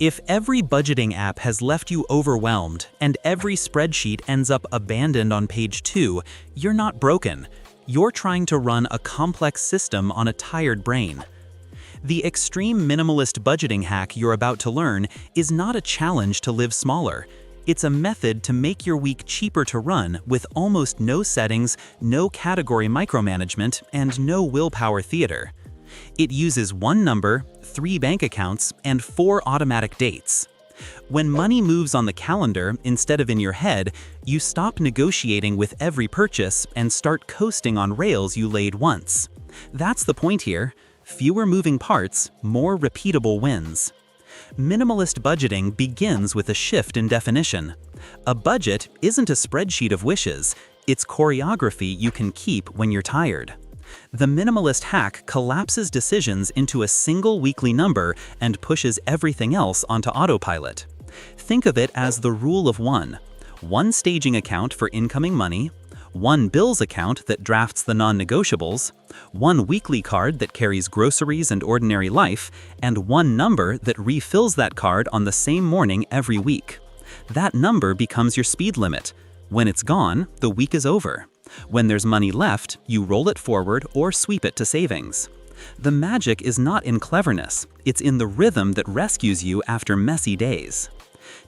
If every budgeting app has left you overwhelmed and every spreadsheet ends up abandoned on page 2, you're not broken. You're trying to run a complex system on a tired brain. The extreme minimalist budgeting hack you're about to learn is not a challenge to live smaller. It's a method to make your week cheaper to run with almost no settings, no category micromanagement, and no willpower theater. It uses one number, 3 bank accounts, and 4 automatic dates. When money moves on the calendar instead of in your head, you stop negotiating with every purchase and start coasting on rails you laid once. That's the point here. Fewer moving parts, more repeatable wins. Minimalist budgeting begins with a shift in definition. A budget isn't a spreadsheet of wishes, it's choreography you can keep when you're tired. The minimalist hack collapses decisions into a single weekly number and pushes everything else onto autopilot. Think of it as the rule of one. One staging account for incoming money, one bills account that drafts the non-negotiables, one weekly card that carries groceries and ordinary life, and one number that refills that card on the same morning every week. That number becomes your speed limit. When it's gone, the week is over. When there's money left, you roll it forward or sweep it to savings. The magic is not in cleverness, it's in the rhythm that rescues you after messy days.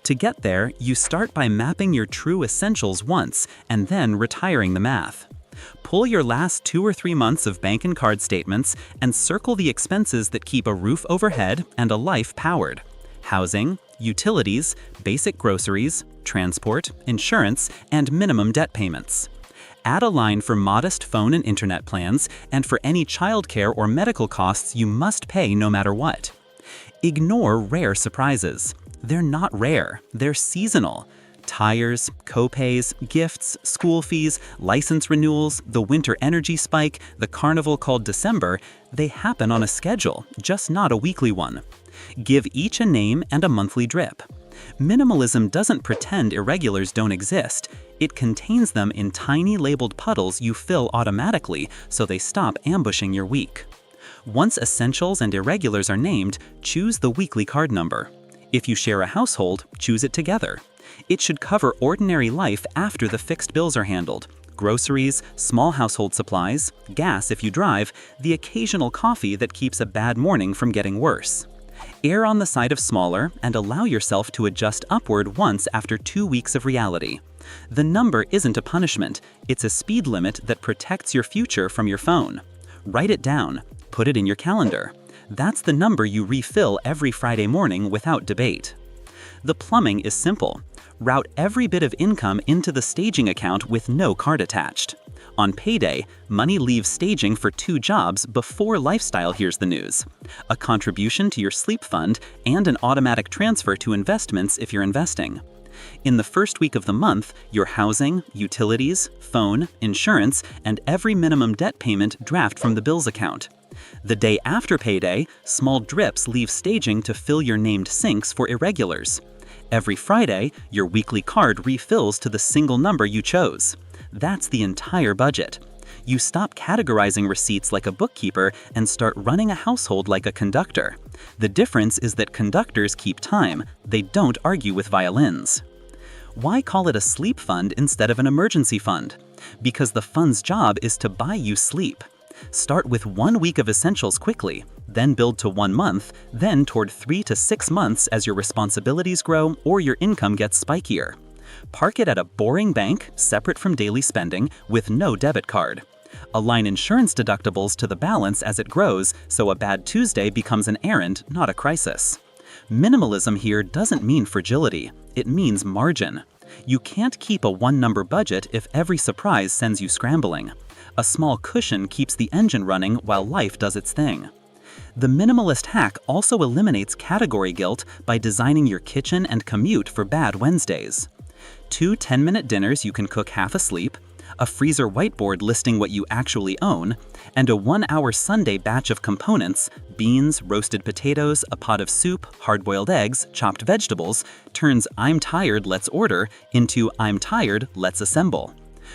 To get there, you start by mapping your true essentials once and then retiring the math. Pull your last 2 or 3 months of bank and card statements and circle the expenses that keep a roof overhead and a life powered. Housing, utilities, basic groceries, transport, insurance, and minimum debt payments. Add a line for modest phone and internet plans and for any childcare or medical costs you must pay no matter what. Ignore rare surprises. They're not rare, they're seasonal. Tires, copays, gifts, school fees, license renewals, the winter energy spike, the carnival called December, they happen on a schedule, just not a weekly one. Give each a name and a monthly drip. Minimalism doesn't pretend irregulars don't exist. It contains them in tiny labeled puddles you fill automatically so they stop ambushing your week. Once essentials and irregulars are named, choose the weekly card number. If you share a household, choose it together. It should cover ordinary life after the fixed bills are handled. Groceries, small household supplies, gas if you drive, the occasional coffee that keeps a bad morning from getting worse. Err on the side of smaller and allow yourself to adjust upward once after 2 weeks of reality. The number isn't a punishment, it's a speed limit that protects your future from your phone. Write it down, put it in your calendar. That's the number you refill every Friday morning without debate. The plumbing is simple. Route every bit of income into the staging account with no card attached. On payday, money leaves staging for 2 jobs before lifestyle hears the news. A contribution to your sleep fund and an automatic transfer to investments if you're investing. In the first week of the month, your housing, utilities, phone, insurance, and every minimum debt payment draft from the bills account. The day after payday, small drips leave staging to fill your named sinks for irregulars. Every Friday, your weekly card refills to the single number you chose. That's the entire budget. You stop categorizing receipts like a bookkeeper and start running a household like a conductor. The difference is that conductors keep time, they don't argue with violins. Why call it a sleep fund instead of an emergency fund? Because the fund's job is to buy you sleep. Start with 1 week of essentials quickly, then build to 1 month, then toward 3 to 6 months as your responsibilities grow or your income gets spikier. Park it at a boring bank, separate from daily spending, with no debit card. Align insurance deductibles to the balance as it grows, so a bad Tuesday becomes an errand, not a crisis. Minimalism here doesn't mean fragility, it means margin. You can't keep a 1-number budget if every surprise sends you scrambling. A small cushion keeps the engine running while life does its thing. The minimalist hack also eliminates category guilt by designing your kitchen and commute for bad Wednesdays. 2 10-minute dinners you can cook half asleep, a freezer whiteboard listing what you actually own, and a 1-hour Sunday batch of components, beans, roasted potatoes, a pot of soup, hard-boiled eggs, chopped vegetables, turns "I'm tired, let's order" into "I'm tired, let's assemble."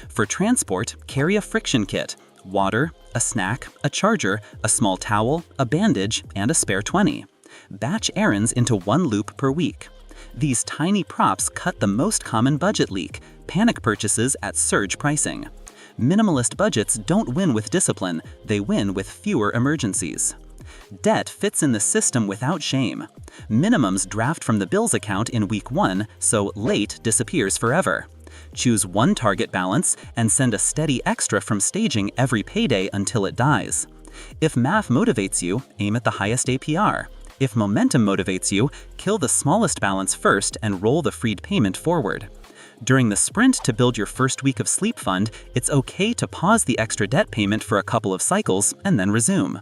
For transport, carry a friction kit, water, a snack, a charger, a small towel, a bandage, and a spare 20. Batch errands into one loop per week. These tiny props cut the most common budget leak: panic purchases at surge pricing. Minimalist budgets don't win with discipline, they win with fewer emergencies. Debt fits in the system without shame. Minimums draft from the bills account in week 1, so late disappears forever. Choose one target balance and send a steady extra from staging every payday until it dies. If math motivates you, aim at the highest APR. If momentum motivates you, kill the smallest balance first and roll the freed payment forward. During the sprint to build your first week of sleep fund, it's okay to pause the extra debt payment for a couple of cycles and then resume.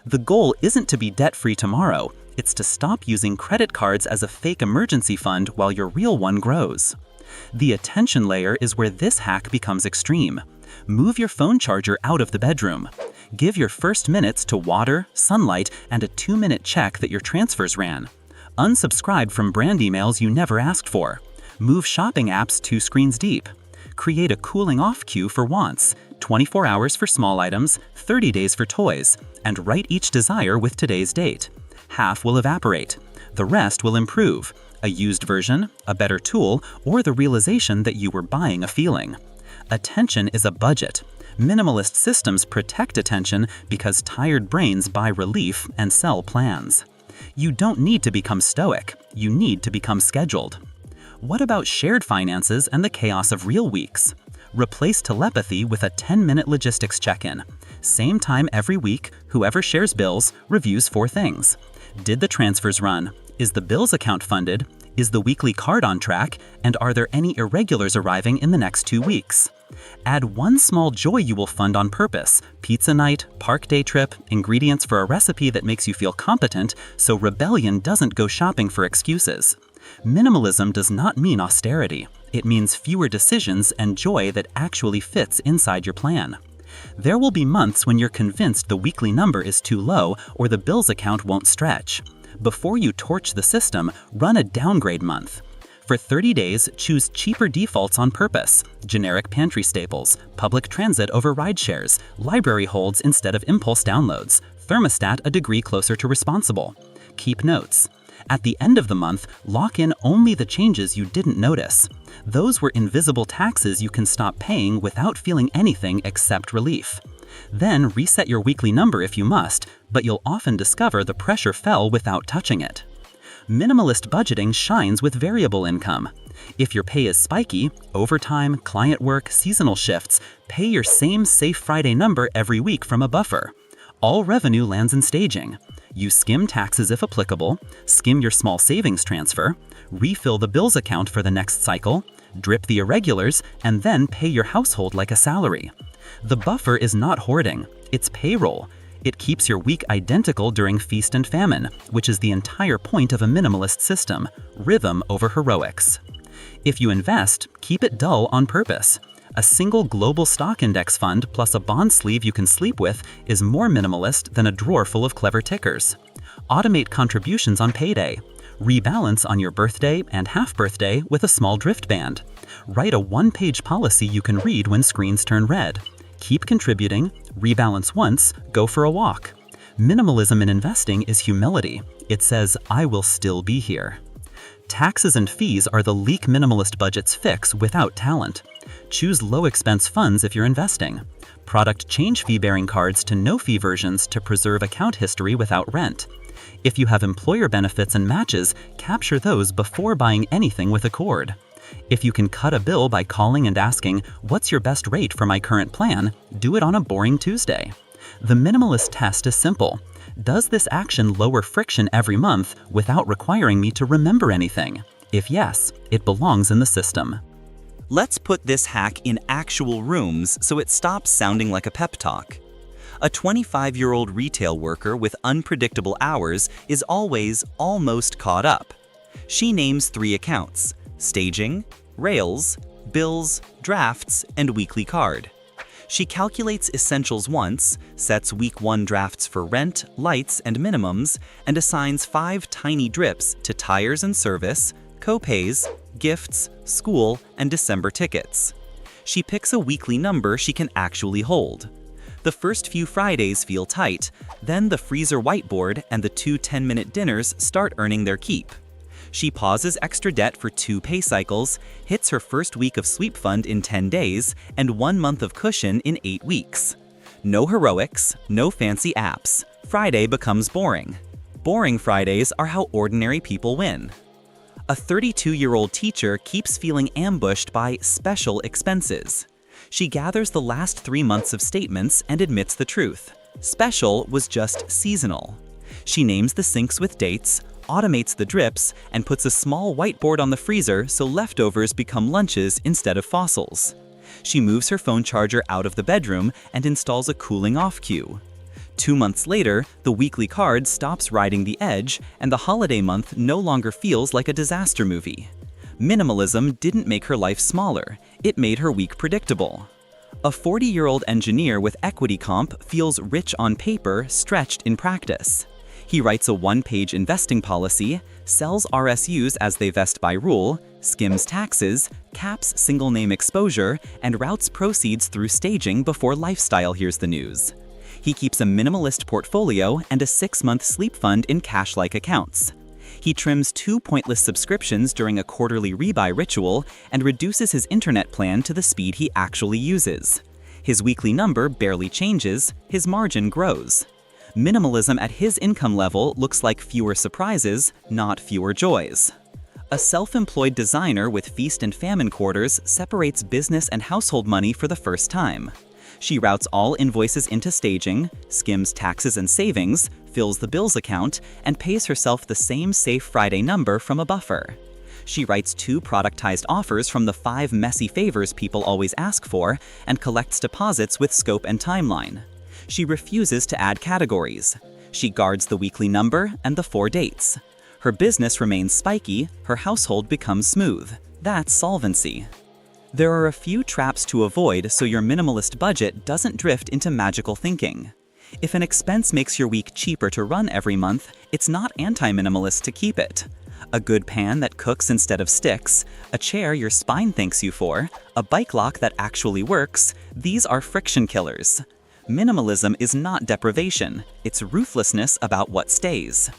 The goal isn't to be debt-free tomorrow, it's to stop using credit cards as a fake emergency fund while your real one grows. The attention layer is where this hack becomes extreme. Move your phone charger out of the bedroom. Give your first minutes to water, sunlight, and a 2-minute check that your transfers ran. Unsubscribe from brand emails you never asked for. Move shopping apps 2 screens deep. Create a cooling off queue for wants, 24 hours for small items, 30 days for toys, and write each desire with today's date. Half will evaporate. The rest will improve. A used version, a better tool, or the realization that you were buying a feeling. Attention is a budget. Minimalist systems protect attention because tired brains buy relief and sell plans. You don't need to become stoic, you need to become scheduled. What about shared finances and the chaos of real weeks? Replace telepathy with a 10-minute logistics check-in. Same time every week, whoever shares bills reviews 4 things. Did the transfers run? Is the bills account funded? Is the weekly card on track? And are there any irregulars arriving in the next 2 weeks? Add one small joy you will fund on purpose: pizza night, park day trip, ingredients for a recipe that makes you feel competent, so rebellion doesn't go shopping for excuses. Minimalism does not mean austerity. It means fewer decisions and joy that actually fits inside your plan. There will be months when you're convinced the weekly number is too low or the bills account won't stretch. Before you torch the system, run a downgrade month. For 30 days, choose cheaper defaults on purpose: generic pantry staples, public transit over rideshares, library holds instead of impulse downloads, thermostat a degree closer to responsible. Keep notes. At the end of the month, lock in only the changes you didn't notice. Those were invisible taxes you can stop paying without feeling anything except relief. Then reset your weekly number if you must, but you'll often discover the pressure fell without touching it. Minimalist budgeting shines with variable income. If your pay is spiky, overtime, client work, seasonal shifts, pay your same safe Friday number every week from a buffer. All revenue lands in staging. You skim taxes if applicable, skim your small savings transfer, refill the bills account for the next cycle, drip the irregulars, and then pay your household like a salary. The buffer is not hoarding, it's payroll. It keeps your week identical during feast and famine, which is the entire point of a minimalist system: rhythm over heroics. If you invest, keep it dull on purpose. A single global stock index fund plus a bond sleeve you can sleep with is more minimalist than a drawer full of clever tickers. Automate contributions on payday. Rebalance on your birthday and half birthday with a small drift band. Write a 1-page policy you can read when screens turn red. Keep contributing, rebalance once, go for a walk. Minimalism in investing is humility. It says, I will still be here. Taxes and fees are the leak minimalist budget's fix without talent. Choose low-expense funds if you're investing. Product change fee-bearing cards to no-fee versions to preserve account history without rent. If you have employer benefits and matches, capture those before buying anything with a cord. If you can cut a bill by calling and asking, "What's your best rate for my current plan?" do it on a boring Tuesday. The minimalist test is simple. Does this action lower friction every month without requiring me to remember anything? If yes, it belongs in the system. Let's put this hack in actual rooms so it stops sounding like a pep talk. A 25-year-old retail worker with unpredictable hours is always almost caught up. She names 3 accounts: staging, rails, bills, drafts, and weekly card. She calculates essentials once, sets week 1 drafts for rent, lights, and minimums, and assigns 5 tiny drips to tires and service, co-pays, gifts, school, and December tickets. She picks a weekly number she can actually hold. The first few Fridays feel tight, then the freezer whiteboard and the 2 10-minute dinners start earning their keep. She pauses extra debt for 2 pay cycles, hits her first week of sweep fund in 10 days, and 1 month of cushion in 8 weeks. No heroics, no fancy apps. Friday becomes boring. Boring Fridays are how ordinary people win. A 32-year-old teacher keeps feeling ambushed by special expenses. She gathers the last 3 months of statements and admits the truth. Special was just seasonal. She names the sinks with dates, automates the drips, and puts a small whiteboard on the freezer so leftovers become lunches instead of fossils. She moves her phone charger out of the bedroom and installs a cooling-off cue. 2 months later, the weekly card stops riding the edge, and the holiday month no longer feels like a disaster movie. Minimalism didn't make her life smaller, it made her week predictable. A 40-year-old engineer with equity comp feels rich on paper, stretched in practice. He writes a 1-page investing policy, sells RSUs as they vest by rule, skims taxes, caps single-name exposure, and routes proceeds through staging before lifestyle hears the news. He keeps a minimalist portfolio and a 6-month sleep fund in cash-like accounts. He trims 2 pointless subscriptions during a quarterly rebuy ritual and reduces his internet plan to the speed he actually uses. His weekly number barely changes, his margin grows. Minimalism at his income level looks like fewer surprises, not fewer joys. A self-employed designer with feast and famine quarters separates business and household money for the first time. She routes all invoices into staging, skims taxes and savings, fills the bills account, and pays herself the same safe Friday number from a buffer. She writes 2 productized offers from the 5 messy favors people always ask for and collects deposits with scope and timeline. She refuses to add categories. She guards the weekly number and the 4 dates. Her business remains spiky, her household becomes smooth. That's solvency. There are a few traps to avoid so your minimalist budget doesn't drift into magical thinking. If an expense makes your week cheaper to run every month, it's not anti-minimalist to keep it. A good pan that cooks instead of sticks, a chair your spine thanks you for, a bike lock that actually works, these are friction killers. Minimalism is not deprivation, it's ruthlessness about what stays.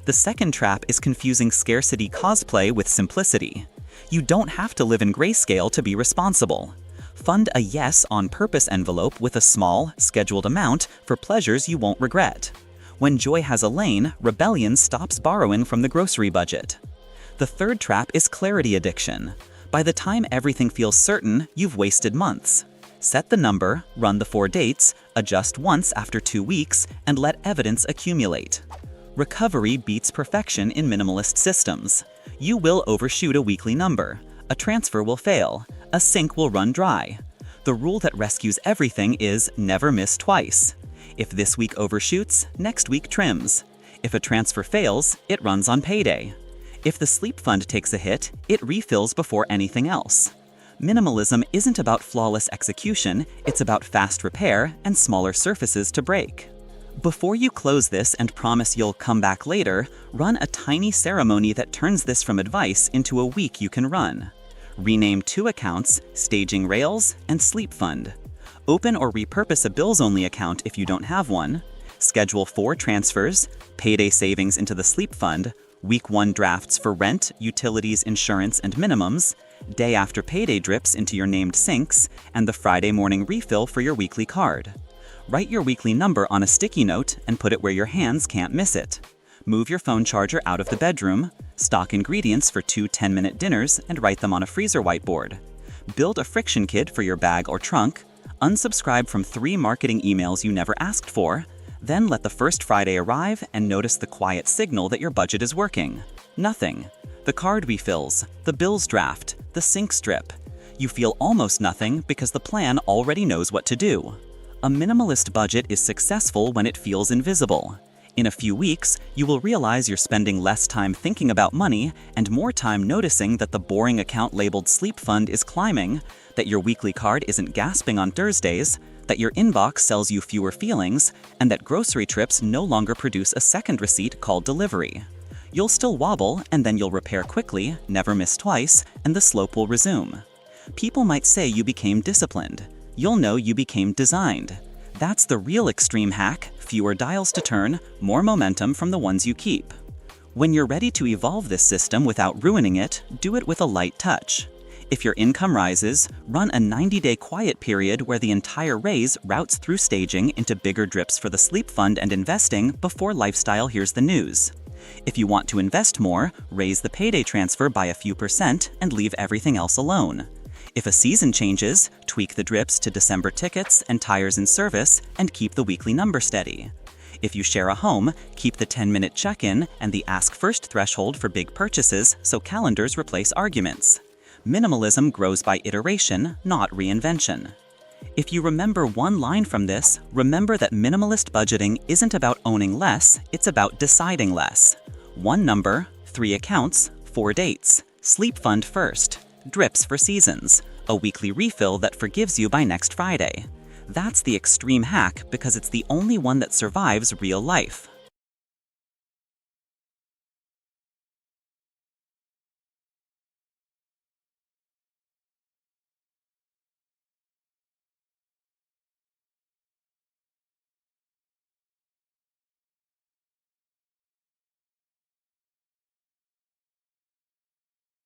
The second trap is confusing scarcity cosplay with simplicity. You don't have to live in grayscale to be responsible. Fund a yes on purpose envelope with a small, scheduled amount for pleasures you won't regret. When joy has a lane, rebellion stops borrowing from the grocery budget. The third trap is clarity addiction. By the time everything feels certain, you've wasted months. Set the number, run the 4 dates, adjust once after 2 weeks, and let evidence accumulate. Recovery beats perfection in minimalist systems. You will overshoot a weekly number. A transfer will fail. A sink will run dry. The rule that rescues everything is never miss twice. If this week overshoots, next week trims. If a transfer fails, it runs on payday. If the sleep fund takes a hit, it refills before anything else. Minimalism isn't about flawless execution, it's about fast repair and smaller surfaces to break. Before you close this and promise you'll come back later, run a tiny ceremony that turns this from advice into a week you can run. Rename 2 accounts, Staging Rails and Sleep Fund. Open or repurpose a bills-only account if you don't have one. Schedule 4 transfers, payday savings into the Sleep Fund, week 1 drafts for rent, utilities, insurance, and minimums, day after payday drips into your named sinks, and the Friday morning refill for your weekly card. Write your weekly number on a sticky note and put it where your hands can't miss it. Move your phone charger out of the bedroom, stock ingredients for 2 10-minute dinners and write them on a freezer whiteboard. Build a friction kit for your bag or trunk, unsubscribe from 3 marketing emails you never asked for, then let the first Friday arrive and notice the quiet signal that your budget is working. Nothing. The card refills, the bills draft, the sink strip. You feel almost nothing because the plan already knows what to do. A minimalist budget is successful when it feels invisible. In a few weeks, you will realize you're spending less time thinking about money and more time noticing that the boring account labeled Sleep Fund is climbing, that your weekly card isn't gasping on Thursdays, that your inbox sells you fewer feelings, and that grocery trips no longer produce a second receipt called delivery. You'll still wobble, and then you'll repair quickly, never miss twice, and the slope will resume. People might say you became disciplined. You'll know you became designed. That's the real extreme hack: fewer dials to turn, more momentum from the ones you keep. When you're ready to evolve this system without ruining it, do it with a light touch. If your income rises, run a 90-day quiet period where the entire raise routes through staging into bigger drips for the sleep fund and investing before lifestyle hears the news. If you want to invest more, raise the payday transfer by a few % and leave everything else alone. If a season changes, tweak the drips to December tickets and tires and service and keep the weekly number steady. If you share a home, keep the 10-minute check-in and the ask first threshold for big purchases so calendars replace arguments. Minimalism grows by iteration, not reinvention. If you remember one line from this, remember that minimalist budgeting isn't about owning less, it's about deciding less. One number, 3 accounts, 4 dates, sleep fund first, drips for seasons, a weekly refill that forgives you by next Friday. That's the extreme hack because it's the only one that survives real life.